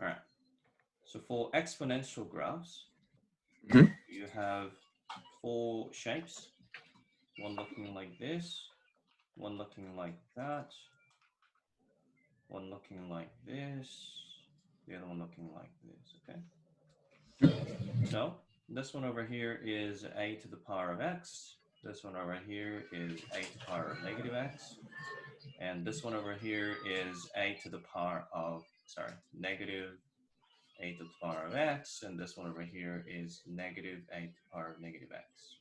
All right. So for exponential graphs, you have 4 shapes. One looking like this, one looking like that, one looking like this, the other one looking like this, okay? So this one over here is a to the power of x. This one over here is a to the power of negative x. And this one over here is a to the power of, negative a to the power of x. And this one over here is negative a to the power of negative x.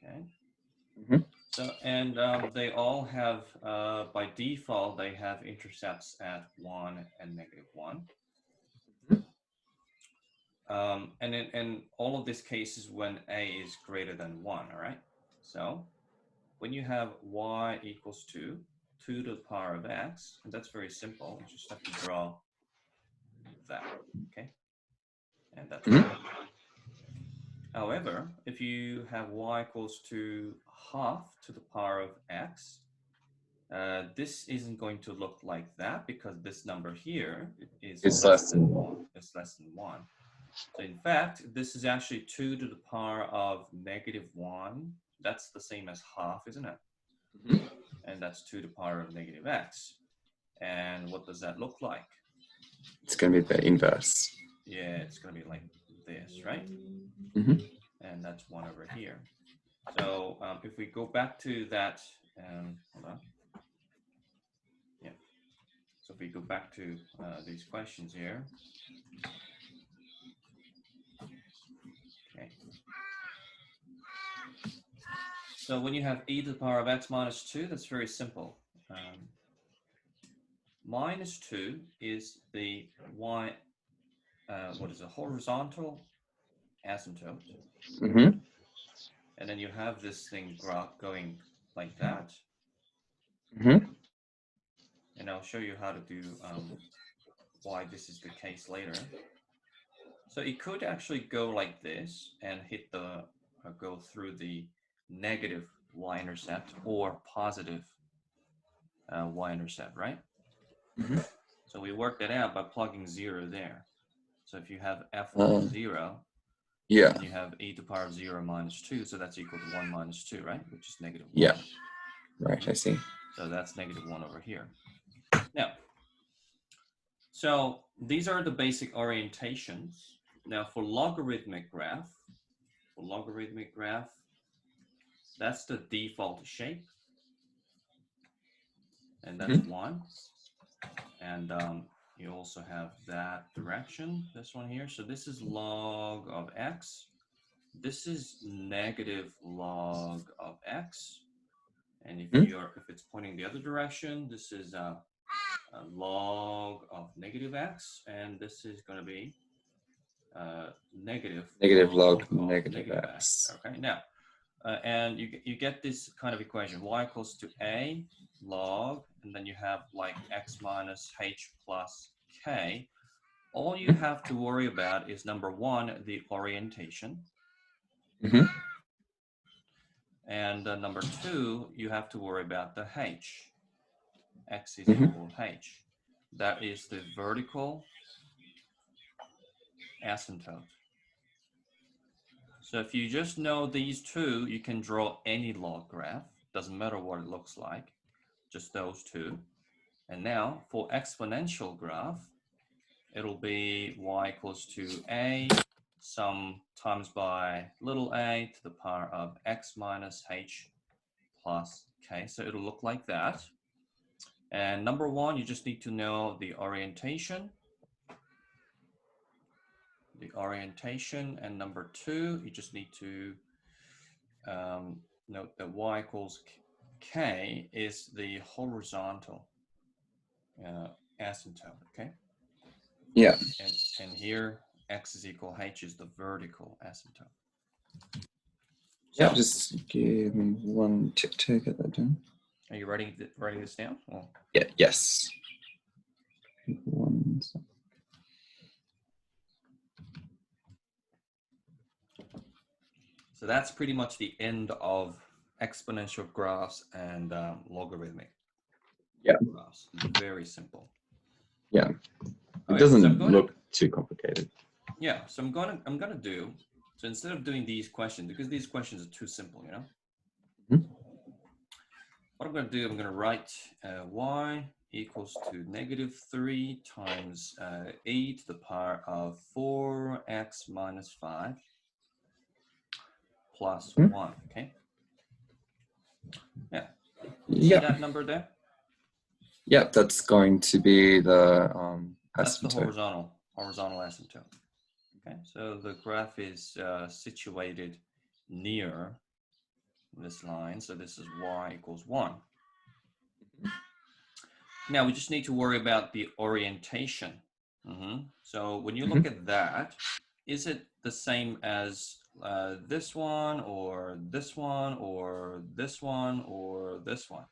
Okay. So, and they all have, by default, they have intercepts at 1 and negative 1. And in all of these cases when a is greater than 1, all right? So when you have y equals 2 to the power of x, and that's very simple, you just have to draw that, okay? And that's However, if you have y equals to half to the power of x, this isn't going to look like that because this number here is less than 1. It's less than 1. So in fact, this is actually 2 to the power of negative 1. That's the same as half, isn't it? And that's 2 to the power of negative x. And what does that look like? It's going to be the inverse. Yeah, it's going to be like this, right? And that's 1 over here. So if we go back to that, hold on. Yeah. So if we go back to these questions here. Okay. So when you have e to the power of x minus 2, that's very simple. Minus 2 is the y, what is a horizontal asymptote. And then you have this thing going like that. And I'll show you how to do why this is the case later. So it could actually go like this and hit the, go through the negative y-intercept or positive y-intercept, right? So we worked that out by plugging 0 there. So if you have f equals 0, and you have e to the power of 0 minus 2, so that's equal to 1 minus 2, right? Which is negative 1. Yeah, right, I see. So that's negative 1 over here. Now, so these are the basic orientations. Now for logarithmic graph, that's the default shape. And that's 1. And you also have that direction, this one here. So this is log of x. This is negative log of x. And if it's pointing the other direction, this is a log of negative x. And this is going to be negative log of negative x. Okay, now, and you get this kind of equation, y equals to a log, and then you have like x minus h plus k. All you have to worry about is number 1, the orientation. And number 2, you have to worry about the h. X is equal to h. That is the vertical asymptote. So if you just know these 2, you can draw any log graph. Doesn't matter what it looks like, just those 2. And now for exponential graph, it'll be y equals to a sum times by little a to the power of x minus h plus k. So it'll look like that. And number 1, you just need to know the orientation. And number 2, you just need to note that y equals k is the horizontal asymptote, okay? Yeah. And here, x is equal h is the vertical asymptote. Yeah, just give me one tick to get that down. Are you writing this down? Or? Yeah, yes. One second. So that's pretty much the end of exponential graphs and logarithmic graphs. Very simple. Yeah. It doesn't look too complicated. Yeah, so I'm gonna do, so instead of doing these questions, because these questions are too simple, you know? Mm-hmm. What I'm gonna do, I'm gonna write y equals to -3 times e to the power of 4x minus 5 plus 1, okay? Yeah. See that number there? Yeah, that's going to be the That's the asymptote. horizontal asymptote. Okay, so the graph is situated near this line, so this is y equals 1. Now we just need to worry about the orientation. So when you look at that, is it the same as this one, or this one, or this one, or this one?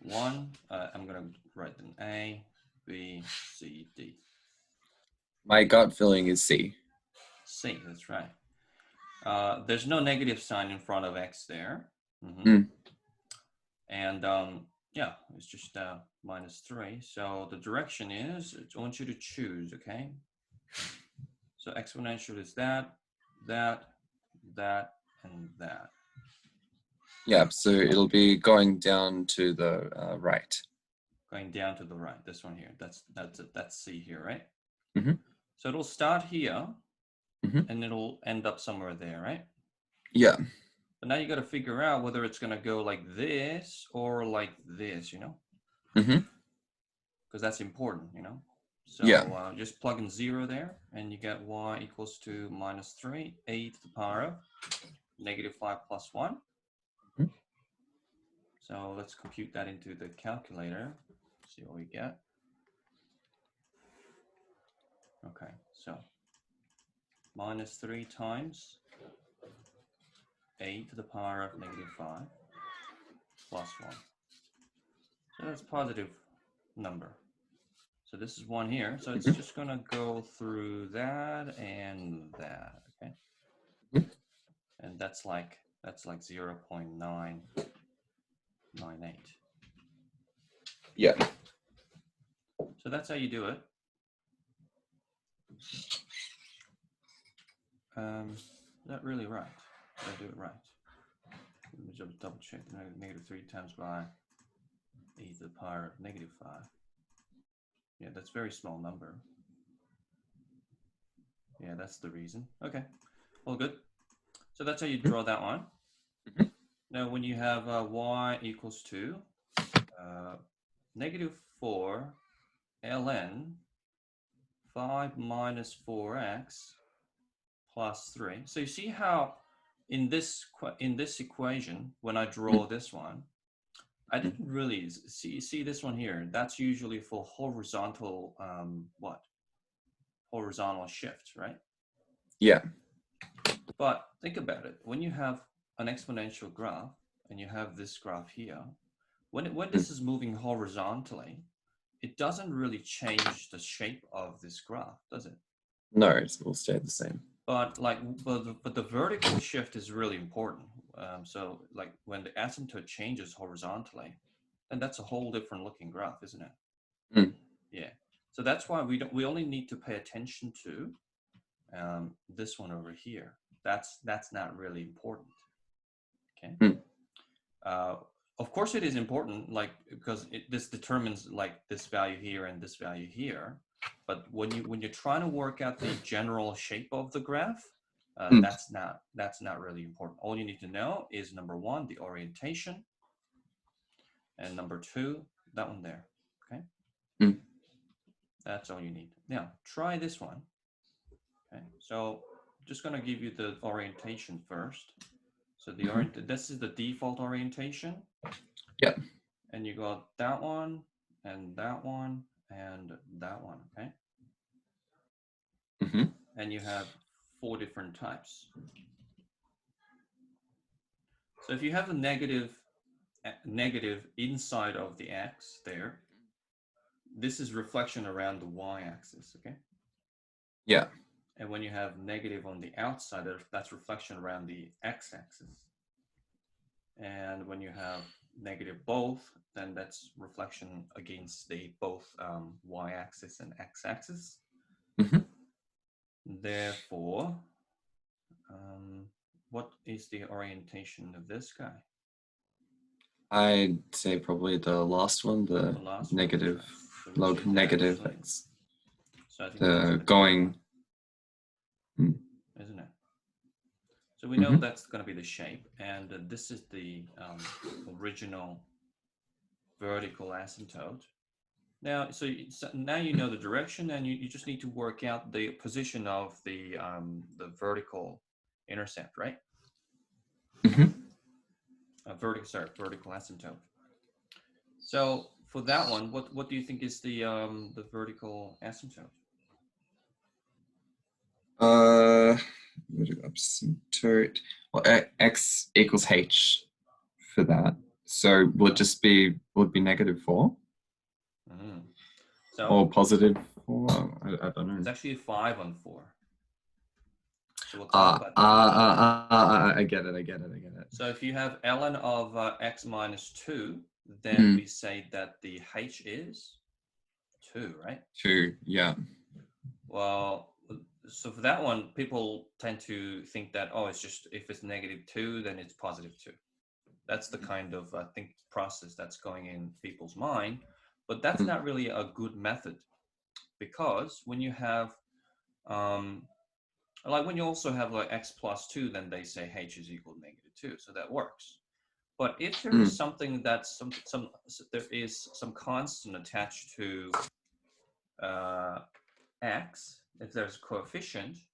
One, I'm going to write them A, B, C, D. My gut feeling is C. C, that's right. There's no negative sign in front of X there. And yeah, it's just -3. So the direction is, I want you to choose, okay? So exponential is that, that, and that. Yeah, so it'll be going down to the right. Going down to the right, this one here. That's C here, right? Mm-hmm. So it'll start here, and it'll end up somewhere there, right? Yeah. But now you got to figure out whether it's going to go like this or like this, you know? Because that's important, you know? So just plug in 0 there, and you get y equals to -3, e to the power of -5 plus 1. So let's compute that into the calculator, see what we get. Okay, so -3 times e to the power of -5 plus 1. So that's a positive number. So this is 1 here. So it's just going to go through that and that, okay? And that's like 0.998. Yeah. So that's how you do it. Is that really right? Did I do it right? Let me just double check. -3 times by e to the power of -5. Yeah, that's a very small number. Yeah, that's the reason. Okay, all good. So that's how you draw that one. Now, when you have y equals to -4 ln 5 minus 4x plus 3. So you see how in this equation, when I draw this one, I didn't really see this one here. That's usually for horizontal horizontal shift, right? Yeah. But think about it. When you have an exponential graph and you have this graph here, when this is moving horizontally, it doesn't really change the shape of this graph, does it? No, it will stay the same. But the vertical shift is really important. So like when the asymptote changes horizontally, then that's a whole different looking graph, isn't it? Yeah. So that's why we only need to pay attention to this one over here. That's not really important. Okay. Of course, it is important, like because this determines like this value here and this value here. But when you're trying to work out the general shape of the graph, that's not really important. All you need to know is number 1, the orientation, and number 2, that one there. Okay. That's all you need. Now try this one. Okay. So just going to give you the orientation first. So this is the default orientation. Yeah. And you got that one and that one and that one, okay? And you have 4 different types. So if you have a negative inside of the x there, this is reflection around the y-axis, okay? Yeah. And when you have negative on the outside, that's reflection around the x-axis. And when you have negative both, then that's reflection against the both y-axis and x-axis. Therefore, what is the orientation of this guy? I'd say probably the last one, the negative one, log negative actually, x. So I think the going, isn't it? So we know that's going to be the shape, and this is the original vertical asymptote. Now, so now you know the direction, and you just need to work out the position of the vertical intercept, right? Vertical asymptote. So for that one, what do you think is the vertical asymptote? Asymptote. Well, x equals h for that. So will it just be, will it be -4? So, or +4? I don't know. It's actually 5 on 4. So we'll talk about that. I get it. So if you have ln of x minus 2, then we say that the h is 2, right? 2, yeah. Well, so for that one, people tend to think that, oh, it's just, if it's -2, then it's +2. That's the kind of, I think, process that's going in people's mind. But that's not really a good method, because when you have, like when you also have like x plus 2, then they say h is equal to -2, so that works. But if there is something that's there is some constant attached to x, if there's a coefficient,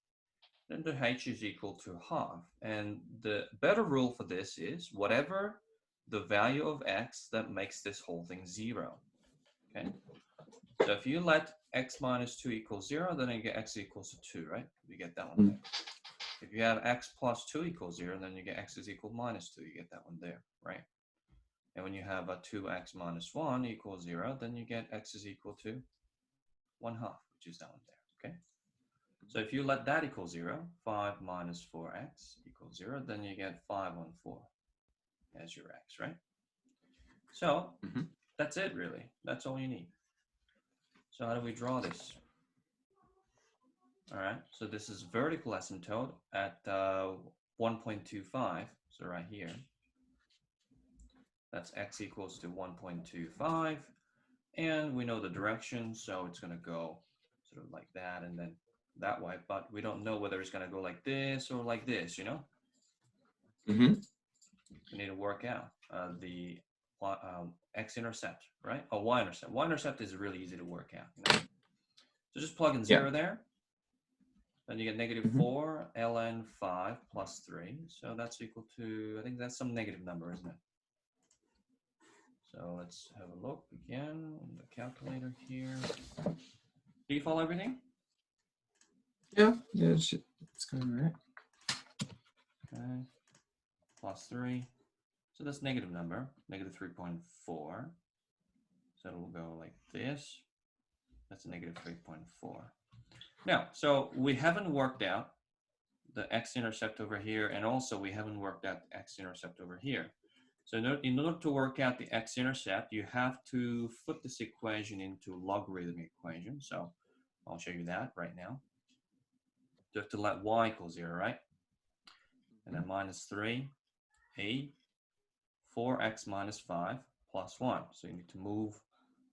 then the h is equal to half. And the better rule for this is whatever the value of x, that makes this whole thing 0. Okay, so if you let x minus 2 equals 0, then you get x equals to 2, right? You get that one there. If you have x plus 2 equals 0, then you get x is equal to -2. You get that one there, right? And when you have a 2x minus 1 equals 0, then you get x is equal to 1/2, which is that one there, okay? So if you let that equal 0, 5 minus 4x equals 0, then you get 5 on 4 as your x, right? So that's it, really. That's all you need. So how do we draw this? All right, so this is vertical asymptote at 1.25, so right here. That's x equals to 1.25, and we know the direction, so it's going to go sort of like that and then that way, but we don't know whether it's going to go like this or like this, you know? We need to work out the x-intercept, right? Oh, y-intercept. Y-intercept is really easy to work out, you know? So just plug in 0 there. Then you get -4 ln 5 plus 3. So that's equal to, I think that's some negative number, isn't it? So let's have a look again on the calculator here. Do you follow everything? Yeah, it's going right. Okay, plus 3. So that's negative number, -3.4. So it'll go like this. That's a -3.4. Now, so we haven't worked out the x-intercept over here, and also we haven't worked out the x-intercept over here. So in order to work out the x-intercept, you have to flip this equation into a logarithmic equation. So I'll show you that right now. You have to let y equal 0, right? And then -3, 4x minus 5 plus 1. So you need to move,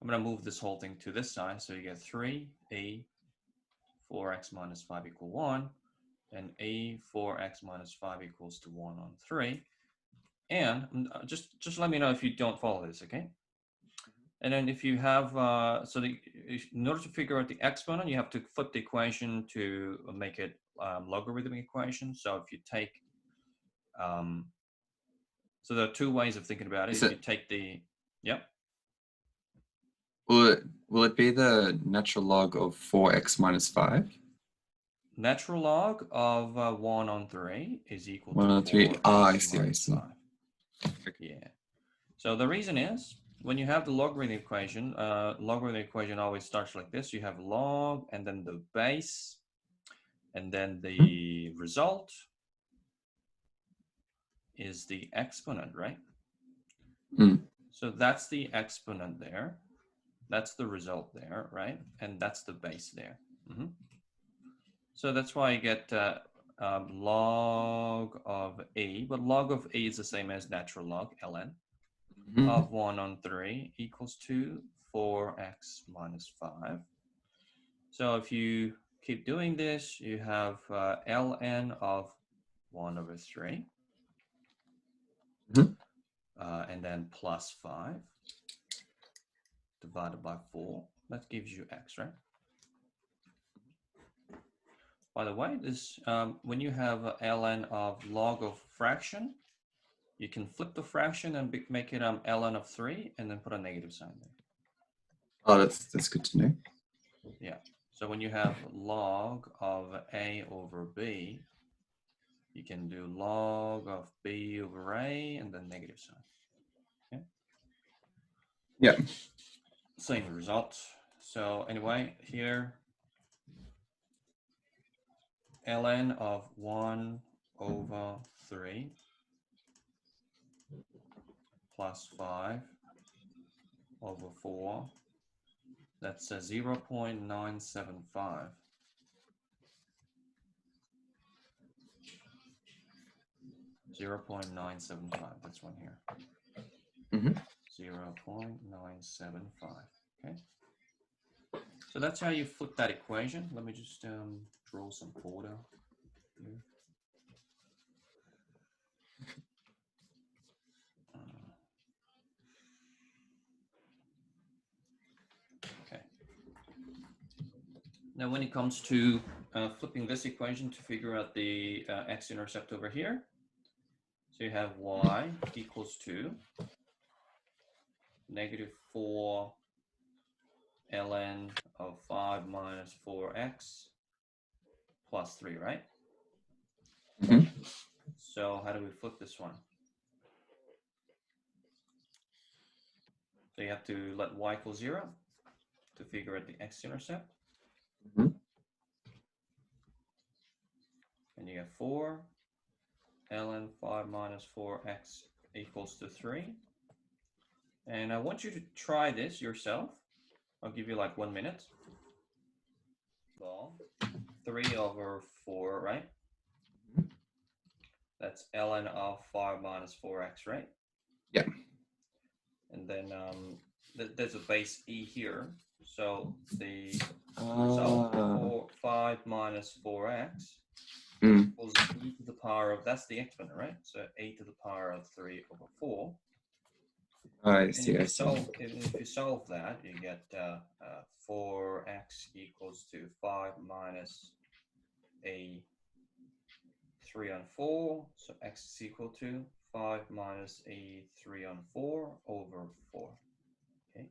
I'm going to move this whole thing to this side. So you get 3, 4x minus 5 equal 1, and 4x minus 5 equals to 1 on 3. And just let me know if you don't follow this, okay? And then if you have, in order to figure out the exponent, you have to flip the equation to make it logarithmic equation. So if you take, so there are two ways of thinking about it. If you take the, yep. Will it be the natural log of 4x minus 5? Natural log of 1 on 3 is equal to 1 on 3. I see. 5. Yeah. So the reason is, when you have the logarithmic equation always starts like this. You have log, and then the base, and then the result is the exponent, right? So that's the exponent there. That's the result there, right? And that's the base there. So that's why you get log of a, but log of a is the same as natural log, ln, of 1 on 3 equals to 4x minus 5. So if you keep doing this, you have ln of 1 over 3, and then plus 5 divided by 4. That gives you x, right? By the way, this when you have ln of log of fraction, you can flip the fraction and make it ln of 3 and then put a negative sign there. Oh, that's good to know. Yeah. So when you have log of a over b, you can do log of b over a and then negative sign. Okay. Yeah. Same result. So anyway, here ln of 1 over 3 plus 5 over 4. That's a 0.975. 0.975. That's one here. 0.975. Okay. So that's how you flip that equation. Let me just draw some order here. Okay. Now, when it comes to flipping this equation to figure out the x-intercept over here, so you have y equals to -4 ln of 5 minus 4x plus 3, right? So how do we flip this one? So you have to let y equal 0 to figure out the x-intercept. And you get 4 ln 5 minus 4x equals to 3. And I want you to try this yourself. I'll give you like 1 minute. Well, 3 over 4, right? That's ln of 5 minus 4x, right? Yeah. And then there's a base e here. So the result for 5 minus 4x equals e to the power of, that's the exponent, right? So a to the power of 3 over 4. I see. And if you solve that, you get 4x equals to 5 minus a 3 on 4. So x is equal to 5 minus a 3 on 4 over 4. Okay.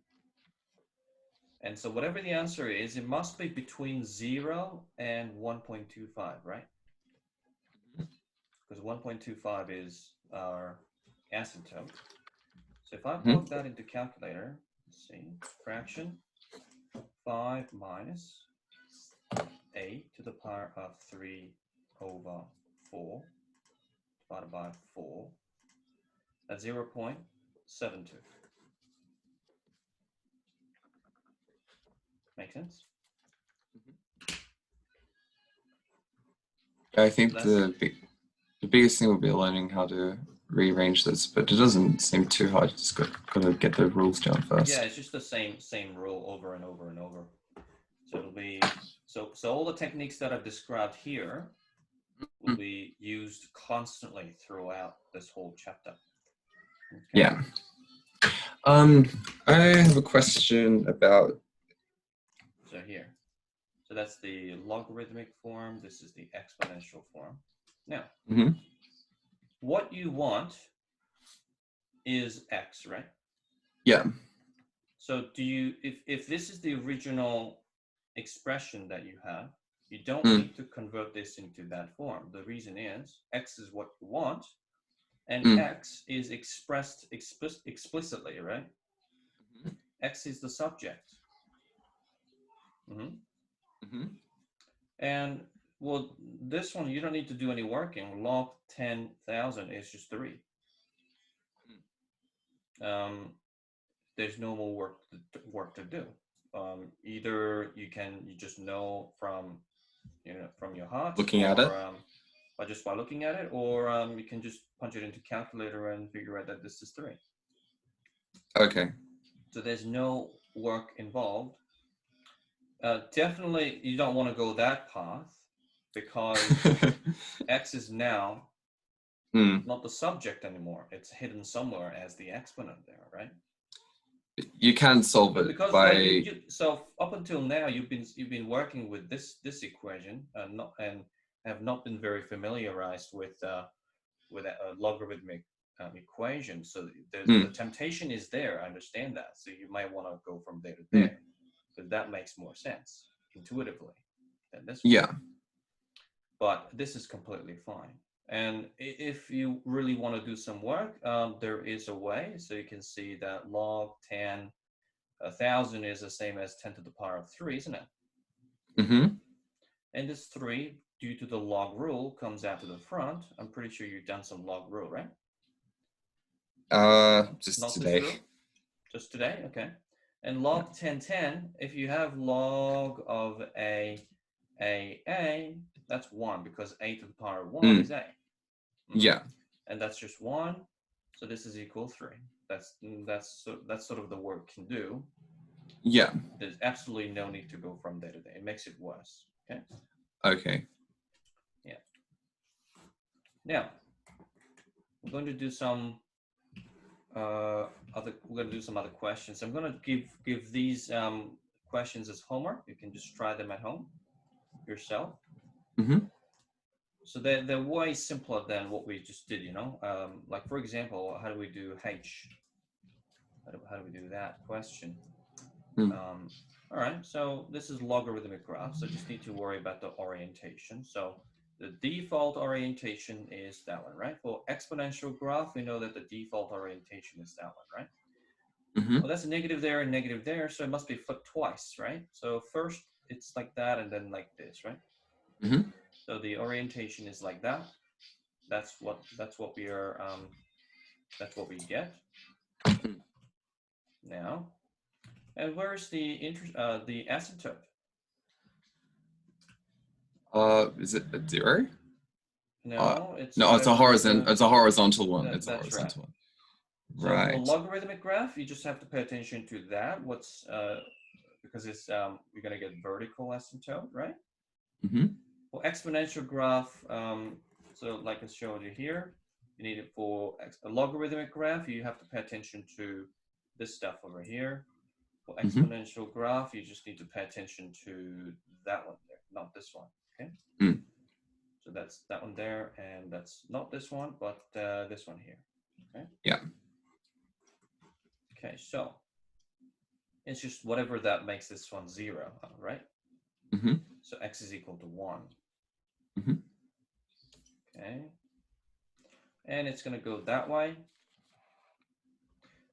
And so whatever the answer is, it must be between 0 and 1.25, right? Because 1.25 is our asymptote. So if I plug that into calculator, let's see, fraction 5 minus a to the power of 3 over 4 divided by 4, that's 0.72. Make sense? I think the biggest thing will be learning how to rearrange this, but it doesn't seem too hard. You just got to get the rules down first. Yeah, it's just the same rule over and over and over. So it'll be so all the techniques that I've described here will be used constantly throughout this whole chapter. Okay. Yeah. I have a question about. So here. So that's the logarithmic form. This is the exponential form. Now, what you want is x, right? Yeah. So do you, if this is the original expression that you have, you don't need to convert this into that form. The reason is x is what you want, and x is expressed explicitly, right? X is the subject. And well, this one, you don't need to do any working. Log 10,000 is just 3. there's no more work to do. Either you just know from from your heart, Looking at it, or just by looking at it, or you can just punch it into calculator and figure out that this is 3. okay. So there's no work involved. Definitely, you don't want to go that path, because x is now not the subject anymore. It's hidden somewhere as the exponent there, right? You can solve it because by. So up until now, you've been working with this equation, and have not been very familiarized with a logarithmic equation. So the temptation is there. I understand that. So you might want to go from there to there, because that makes more sense intuitively than this one. Yeah. But this is completely fine. And if you really want to do some work, there is a way. So you can see that log 10 1,000 is the same as 10 to the power of 3, isn't it? Mm-hmm. And this 3, due to the log rule, comes out to the front. I'm pretty sure you've done some log rule, right? Just Not today. This rule? Just today? Okay. And log 1010, if you have log of a, that's 1, because a to the power of 1 is a. Yeah. And that's just 1. So this is equal 3. That's sort of the work can do. Yeah. There's absolutely no need to go from there to there. It makes it worse. Okay. Okay. Yeah. Now we're going to do some other questions. I'm going to give these questions as homework. You can just try them at home yourself. Mm-hmm. So they're way simpler than what we just did, like, for example, how do we do H? How do we do that question? All right, so this is logarithmic graph, so just need to worry about the orientation. So the default orientation is that one, right? For exponential graph, we know that the default orientation is that one, right? Mm-hmm. Well, that's a negative there and negative there, so it must be flipped twice, right? So first it's like that, and then like this, right? Mm-hmm. So the orientation is like that. That's what we are. That's what we get now. And where's the asymptote? Is it a 0? No, it's a horizontal. It's a horizontal one. It's a horizontal one. Right. So for logarithmic graph, you just have to pay attention to that. Because it's you're gonna get vertical asymptote, right? Mm-hmm. For exponential graph, so like I showed you here, you need it for a logarithmic graph. You have to pay attention to this stuff over here. For exponential graph, you just need to pay attention to that one there, not this one. Okay. So that's that one there, and that's not this one, but this one here. Okay. Yeah. Okay, so it's just whatever that makes this one 0, right? Mm-hmm. So x is equal to 1. Mm-hmm. Okay. And it's going to go that way.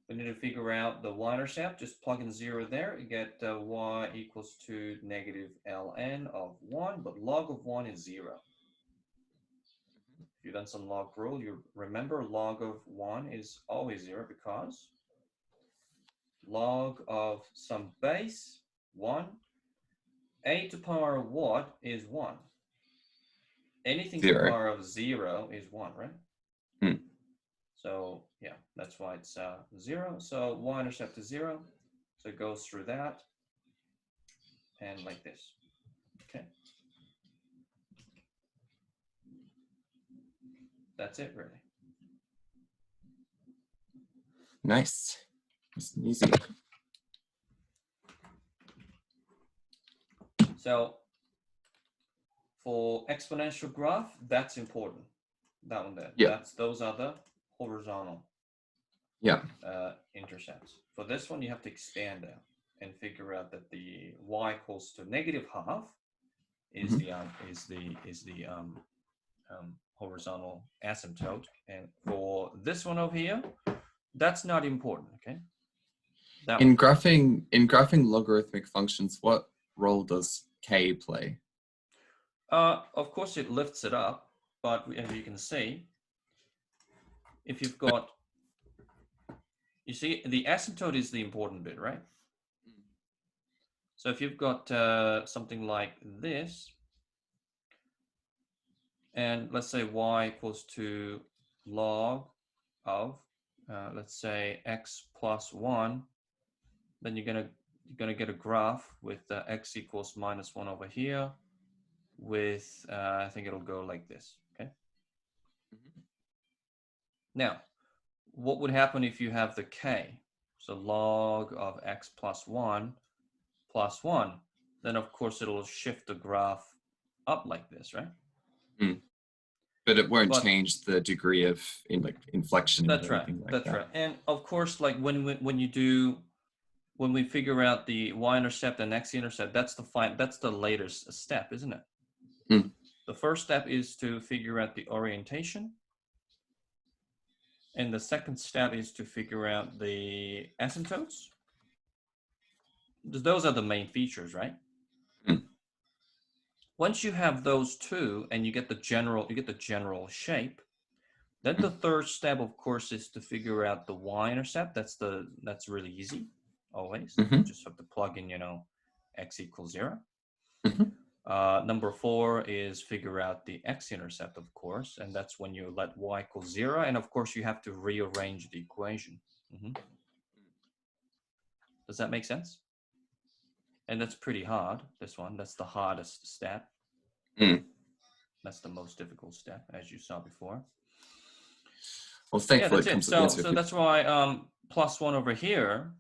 We need to figure out the y-intercept. Just plug in 0 there. You get y equals to negative ln of 1, but log of 1 is 0. If you've done some log rule, you remember log of 1 is always 0, because log of some base, 1, a to the power of what is 1? Anything to the power of 0 is 1, right? So yeah, that's why it's 0. So y-intercept is 0. So it goes through that and like this. Okay. That's it, really. Nice. It's easy. So for exponential graph, that's important. That one there. Yeah. Those are the horizontal intercepts. For this one, you have to expand out and figure out that the y equals to negative half is the horizontal asymptote. And for this one over here, that's not important. Okay. In graphing logarithmic functions, what role does k play? Of course, it lifts it up, but as you can see, if you've got you see, the asymptote is the important bit, right? So if you've got something like this, and let's say y equals to log of, let's say x plus 1, then you're gonna get a graph with x equals minus 1 over here with, I think it'll go like this, okay? Now, what would happen if you have the k? So log of x plus 1, then of course it'll shift the graph up like this, right? But it won't change the degree of inflection. That's right. That's right. And of course, like when we figure out the y-intercept and x-intercept, that's the latest step, isn't it? The first step is to figure out the orientation, and the second step is to figure out the asymptotes. Those are the main features, right? Once you have those two and you get the general shape, then the third step, of course, is to figure out the y-intercept. That's really easy, always. You just have to plug in, x equals 0. Number 4 is figure out the x-intercept, of course, and that's when you let y equal 0, and of course you have to rearrange the equation. Does that make sense? And that's pretty hard, this one. That's the hardest step. That's the most difficult step, as you saw before. Well, thankfully that's it. So that's why plus 1 over here,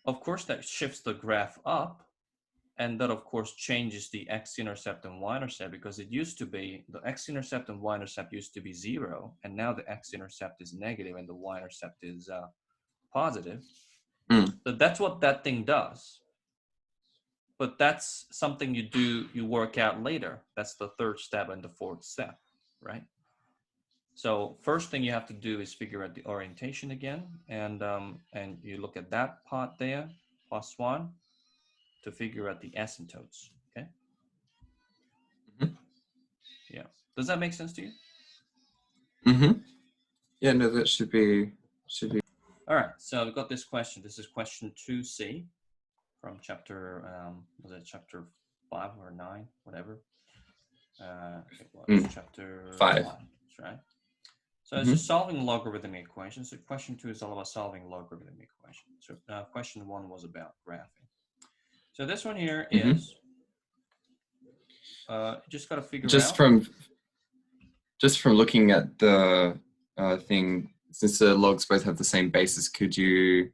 of course, that shifts the graph up. And that, of course, changes the x-intercept and y-intercept, because it used to be, the x-intercept and y-intercept used to be 0, and now the x-intercept is negative and the y-intercept is positive. So that's what that thing does. But that's something you work out later. That's the third step and the fourth step, right? So first thing you have to do is figure out the orientation again, and you look at that part there, plus 1, to figure out the asymptotes, okay? Yeah. Does that make sense to you? Yeah, no, that should be. All right, so we've got this question. This is question 2C from chapter, was it chapter 5 or 9, whatever? It was chapter 5, that's right. So it's just solving logarithmic equations. So question 2 is all about solving logarithmic equations. So question 1 was about graphing. So this one here is, just got to figure out. Just from looking at the thing, since the logs both have the same basis, could you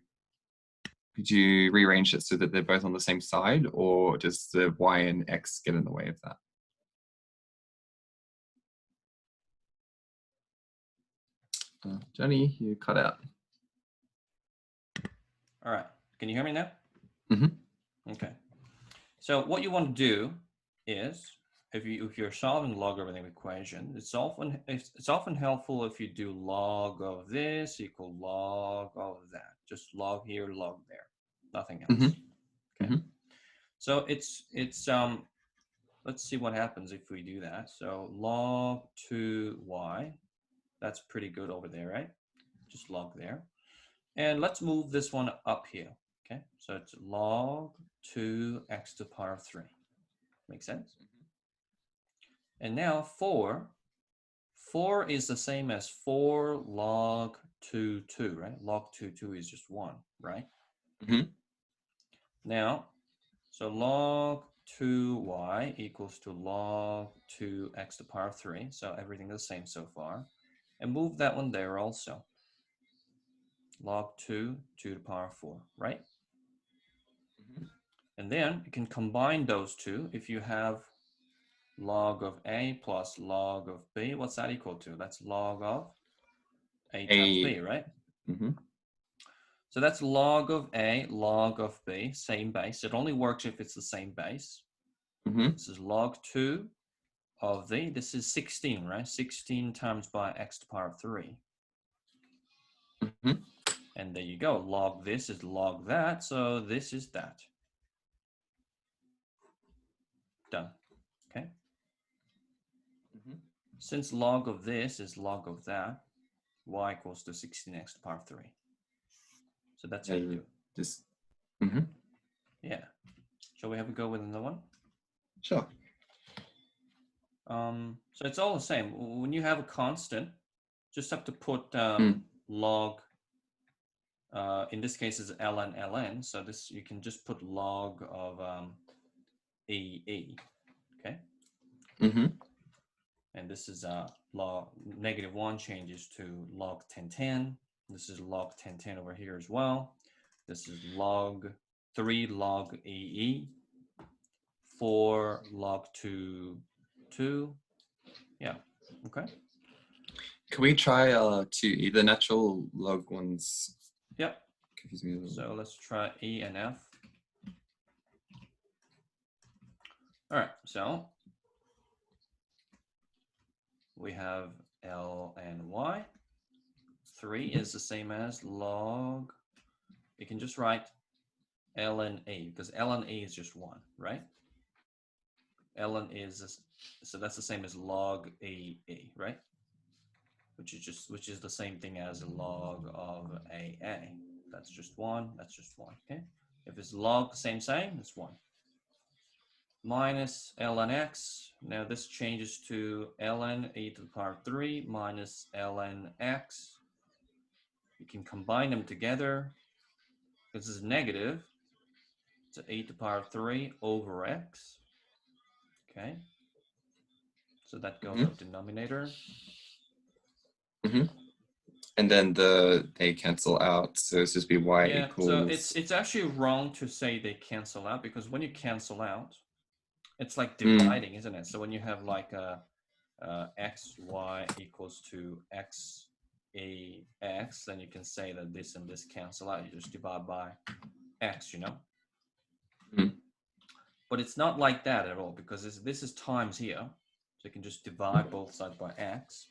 rearrange it so that they're both on the same side, or does the y and x get in the way of that? Johnny, you cut out. All right, can you hear me now? Okay. So what you want to do is, if you're solving logarithmic equation, it's often helpful if you do log of this equal log of that. Just log here, log there, nothing else. Okay. So it's let's see what happens if we do that. So log 2y, that's pretty good over there, right? Just log there. And let's move this one up here. Okay, so it's log 2x to the power of 3. Make sense? And now 4 is the same as 4 log 2, right? Log 2 is just 1, right? Now, so log 2y equals to log 2x to the power of 3. So everything is the same so far. And move that one there also. Log 2 to the power of 4, right? And then you can combine those two. If you have log of a plus log of b, what's that equal to? That's log of a times b, right? So that's log of a, log of b, same base. It only works if it's the same base. This is log 2 of the, this is 16, right? 16 times by x to the power of 3. And there you go. Log this is log that, so this is that. Done. Okay. Since log of this is log of that, y equals to 16x to the power of 3. So that's how you do it. Just, Yeah. Shall we have a go with another one? Sure. So it's all the same. When you have a constant, just have to put log. In this case, is ln. So this you can just put log of e. Okay. And this is log -1 changes to log 1010. This is log 1010 over here as well. This is log 3 log e. 4 log 2. Yeah. Okay. Can we try the natural log ones? Yep. Confuse me a little. So let's try E and F. All right. So we have L and Y. 3 is the same as log. You can just write ln A because ln A is just 1, right? ln is so that's the same as log A, right? Which is the same thing as log of AA. That's just 1. That's just 1. Okay. If it's log same, it's 1. Minus ln x. Now this changes to ln a to the power 3 minus ln x. You can combine them together. This is negative. It's a to the power 3 over x. Okay. So that goes up denominator. And then they cancel out, so it's just be y equals. So it's actually wrong to say they cancel out because when you cancel out, it's like dividing, isn't it? So when you have like x y equals to x a x, then you can say that this and this cancel out. You just divide by x, you know. But it's not like that at all because this is times here, so you can just divide both sides by x.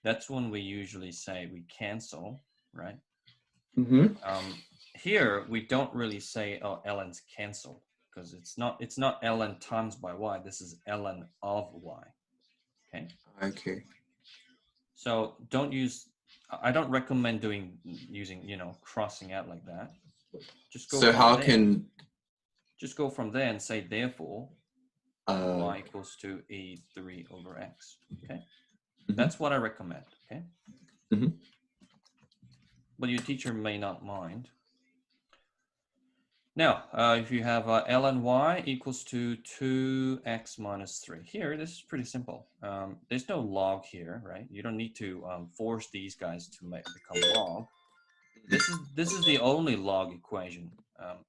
That's when we usually say we cancel, right? Here we don't really say ln's cancel because it's not ln times by y. This is ln of y. Okay. Okay. So I don't recommend using crossing out like that. Just go. So how can? Just go from there and say therefore y equals to e3 over x. Okay. That's what I recommend, okay? But your teacher may not mind. Now, if you have ln y equals to 2x minus 3. Here, this is pretty simple. There's no log here, right? You don't need to force these guys to become log. This is the only log equation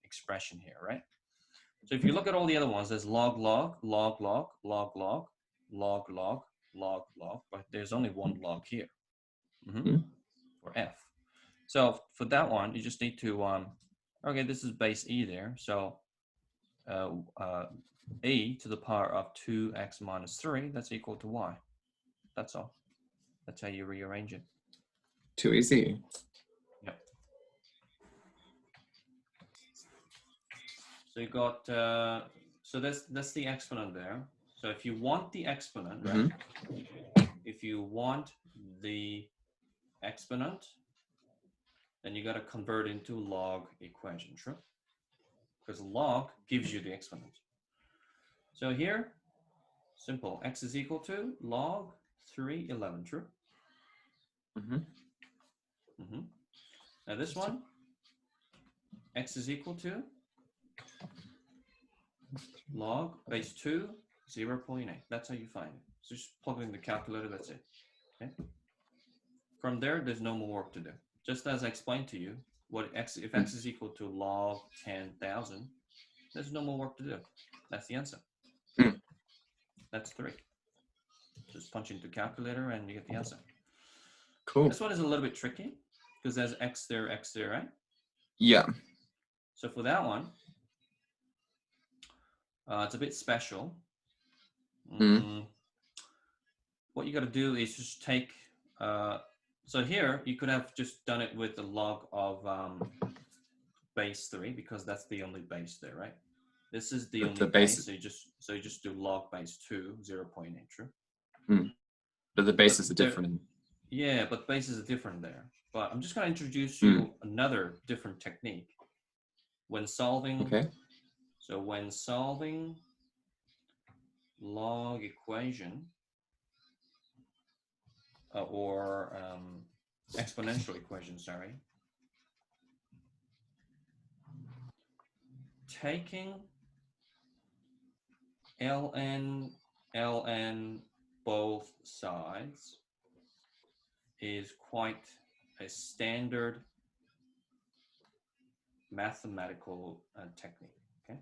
expression here, right? So if you look at all the other ones, there's log, log, log, log, log, log, log, log, log, log, but there's only one log here, or f. So for that one, you just need to, okay, this is base e there. So a to the power of 2x minus 3, that's equal to y. That's all. That's how you rearrange it. Too easy. Yep. So you got, so that's the exponent there. So if you want the exponent, right? If you want the exponent, then you got to convert into log equation, true? Because log gives you the exponent. So here, simple, x is equal to log 311, true? Now this one, x is equal to log base 2, 0.8. That's how you find it. So just plug it in the calculator, that's it. Okay. From there, there's no more work to do. Just as I explained to you, if x is equal to log 10,000, there's no more work to do. That's the answer. That's 3. Just punch into calculator and you get the answer. Cool. This one is a little bit tricky because there's x there, right? Yeah. So for that one, it's a bit special. What you got to do is just take, so here you could have just done it with the log of base 3 because that's the only base there, right? This is the only base, so you just do log base 2, 0.8, true? But the bases are different. Yeah, but bases are different there. but I'm just going to introduce you another different technique when solving. Okay. So when solving log equation or exponential equation, sorry, taking ln both sides is quite a standard mathematical technique. Okay,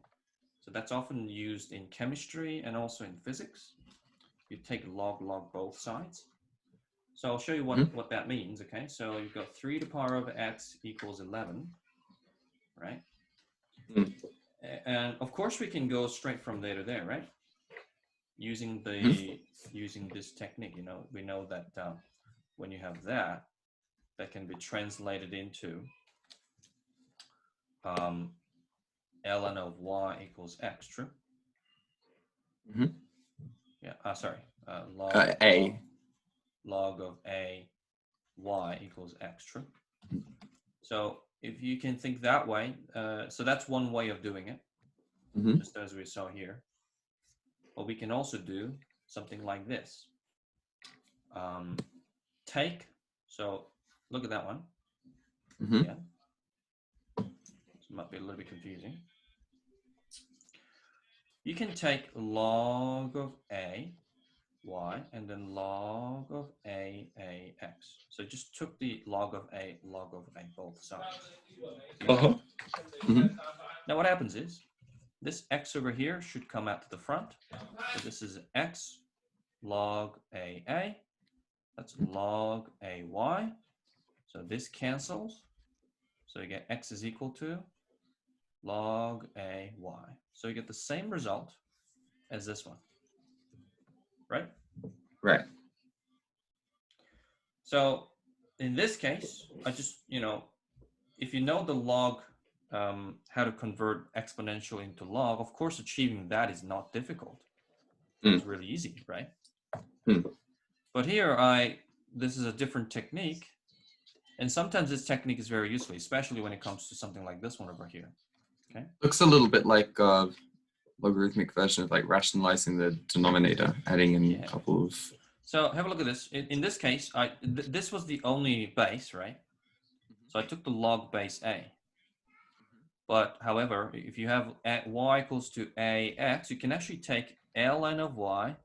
so that's often used in chemistry and also in physics. You take log both sides. So I'll show you what that means. Okay, so you've got 3 to the power of x equals 11, right? And of course we can go straight from there to there, right? Using this technique, you know, we know that when you have that can be translated into ln of y equals x, true? Yeah, sorry, log of a y equals x, true? So if you can think that way, so that's one way of doing it, just as we saw here. But we can also do something like this. So look at that one. Yeah. This might be a little bit confusing. You can take log of a y and then log of a x. So just took the log of a both sides. Now what happens is this x over here should come out to the front. So this is x log a. That's log a y. So this cancels. So you get x is equal to log a y. So you get the same result as this one, right? Right. So in this case, I just, you know, if you know the log, how to convert exponential into log, of course, achieving that is not difficult. It's really easy, right? But here, this is a different technique. And sometimes this technique is very useful, especially when it comes to something like this one over here. Okay. Looks a little bit like a logarithmic version of like rationalizing the denominator, adding in a couple of. So have a look at this. In this case, this was the only base, right? So I took the log base a. But however, if you have y equals to ax, you can actually take ln of y,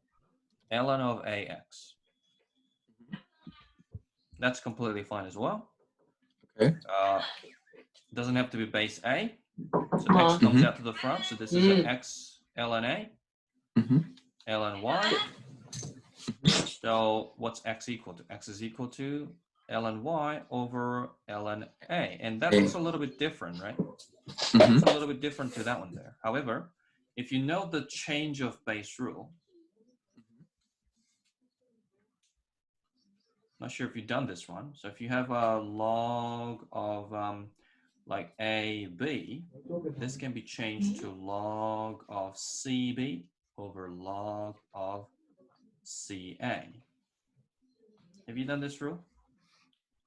ln of ax. That's completely fine as well. Okay. Doesn't have to be base a. So x comes out to the front. So this is an x ln a, ln y. So what's x equal to? X is equal to ln y over ln a. And that looks a little bit different, right? It's a little bit different to that one there. However, if you know the change of base rule, not sure if you've done this one. So if you have a log of like AB, this can be changed to log of CB over log of CA. Have you done this rule?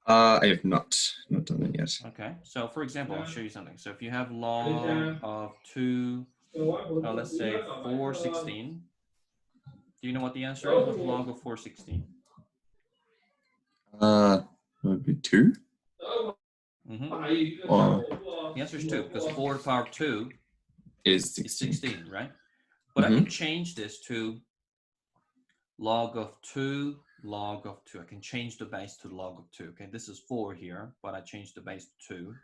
I have not done it yet. Okay, so for example, I'll show you something. So if you have log of 2, let's say 416, do you know what the answer is? What's log of 416? It would be 2. Or the answer is 2, because 4 to the power of 2 is 16, right? But I can change this to log of 2, log of 2. I can change the base to log of 2. Okay, this is 4 here, but I changed the base to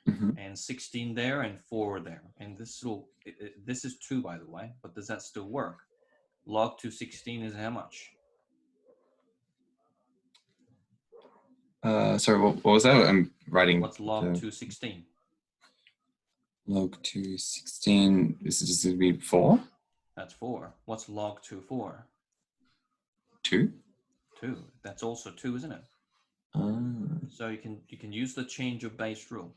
2. And 16 there and 4 there. And this will, this is 2, by the way, but does that still work? Log 216 is how much? Sorry, what was that? I'm writing. What's log 216? Log 216, this is just going to be 4? That's 4. What's log 24? 2? 2. That's also 2, isn't it? So you can use the change of base rule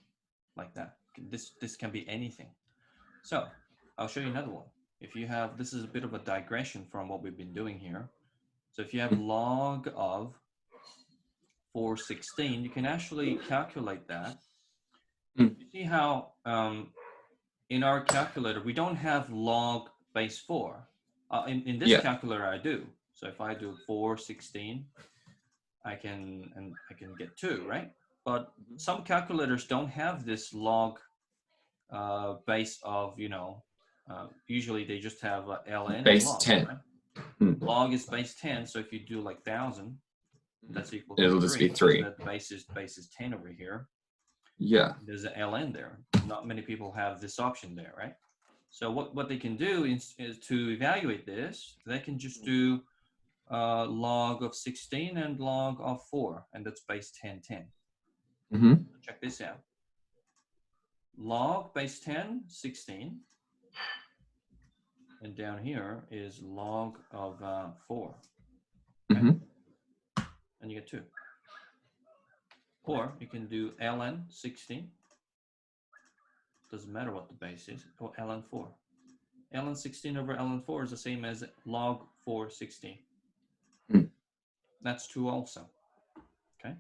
like that. This can be anything. So I'll show you another one. If you have, this is a bit of a digression from what we've been doing here. So if you have log of 4/16, you can actually calculate that. Mm. You see how in our calculator, we don't have log base 4. In this calculator, I do. So if I do 4/16, I can get 2, right? But some calculators don't have this log base of, usually they just have ln base log, 10. right? Mm. Log is base 10, so if you do like 1,000, that's equal to It'll 3. just be 3. So that base is 10 over here. Yeah. There's an ln there. Not many people have this option there, right? So what they can do is to evaluate this, they can just do log of 16 and log of 4, and that's base 10, 10. Mm-hmm. Check this out. Log base 10, 16. And down here is log of 4. Okay? Mm-hmm. And you get 2. Or you can do ln 16. Doesn't matter what the base is. Or ln 4. ln 16 over ln 4 is the same as log 4/16. Mm. That's 2 also. Okay.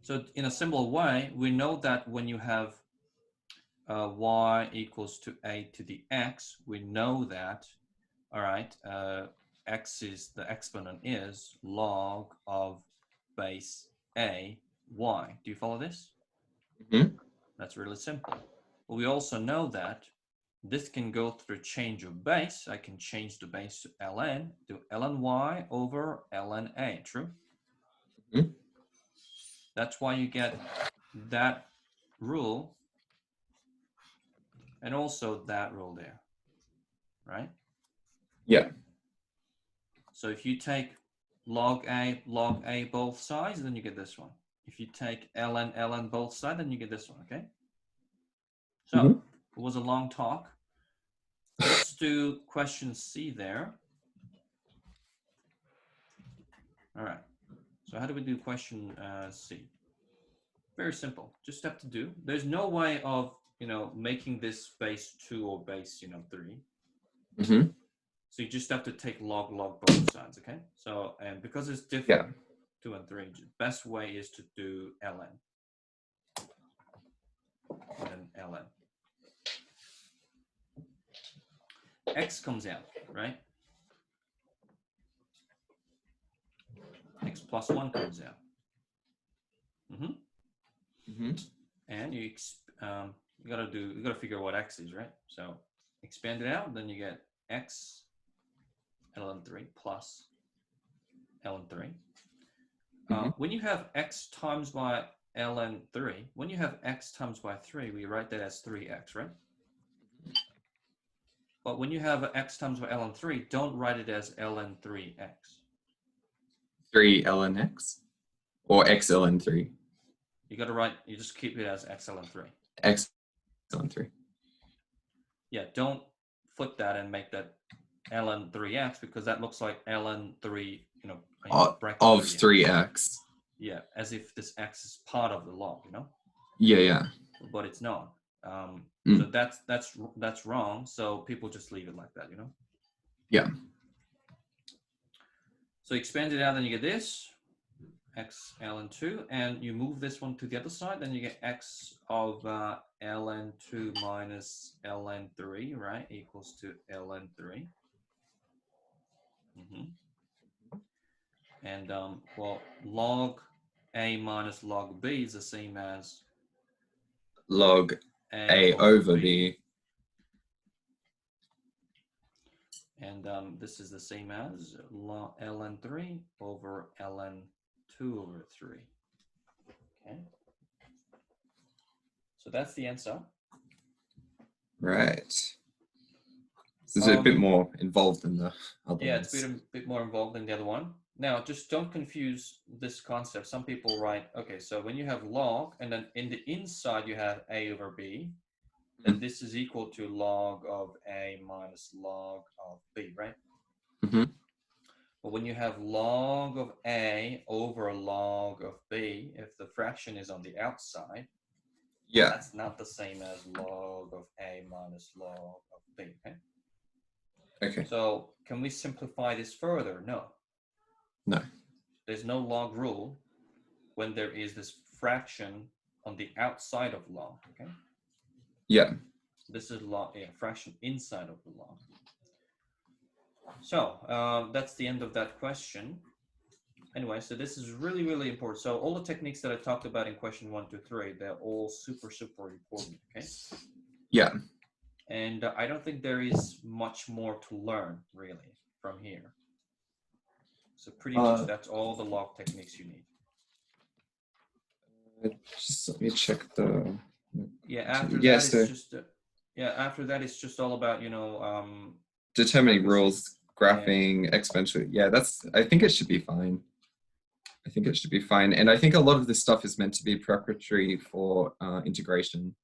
So in a similar way, we know that when you have y equals to a to the x, we know that, all right, x is, the exponent is log of base a y. Do you follow this? Mm-hmm. That's really simple. But we also know that this can go through change of base. I can change the base to ln, do ln y over ln a, true? Mm-hmm. That's why you get that rule and also that rule there, right? Yeah. So if you take log a both sides, then you get this one. If you take ln both sides, then you get this one, okay? So it was a long talk. Let's do question C there. All right. So how do we do question C? Very simple. Just have to do. There's no way of, making this base 2 or base, 3. Mm-hmm. So you just have to take log both sides, okay? So, and because it's different, 2 and 3, the best way is to do ln. And then ln. X comes out, right? X plus 1 comes out. Mm-hmm. Mm-hmm. And you gotta figure what x is, right? So expand it out, then you get x ln3 plus ln3. When you have x times by ln3, when you have x times by 3, we write that as 3x, right? But when you have x times by ln3, don't write it as ln3x. 3 ln x? Or x ln 3? You just keep it as x ln 3. X ln 3. Yeah, don't flip that and make that ln 3x, because that looks like ln 3, Of 3x. Yeah, as if this x is part of the log, Yeah. But it's not. So that's wrong. So people just leave it like that, Yeah. So expand it out, then you get this. X ln 2, and you move this one to the other side, then you get x of ln 2 minus ln 3, right, equals to ln 3. And well, log a minus log b is the same as log a over b. And this is the same as ln 3 over ln 2 over 3. Okay. So that's the answer. Right. This is a bit more involved than the other Yeah, ones. it's a bit more involved than the other one. Now, just don't confuse this concept. Some people write, okay, so when you have log, and then in the inside you have a over b, then this is equal to log of a minus log of b, right? But when you have log of a over log of b, if the fraction is on the outside, that's not the same as log of a minus log of b, okay? Okay. So can we simplify this further? No. No. there's no log rule when there is this fraction on the outside of log, okay? Yeah. This is log, a fraction inside of the log. So that's the end of that question. Anyway, so this is really, really important. So all the techniques that I talked about in question 1, 2, 3, they're all super, super important, okay? Yeah. And I don't think there is much more to learn, really, from here. So pretty much that's all the log techniques you need. Just let me check the. Yeah, after Yeah, that, so it's just after that, it's just all about, you know, determining rules, yeah. graphing, exponentially. Yeah, I think it should be fine. I think it should be fine. And I think a lot of this stuff is meant to be preparatory for integration.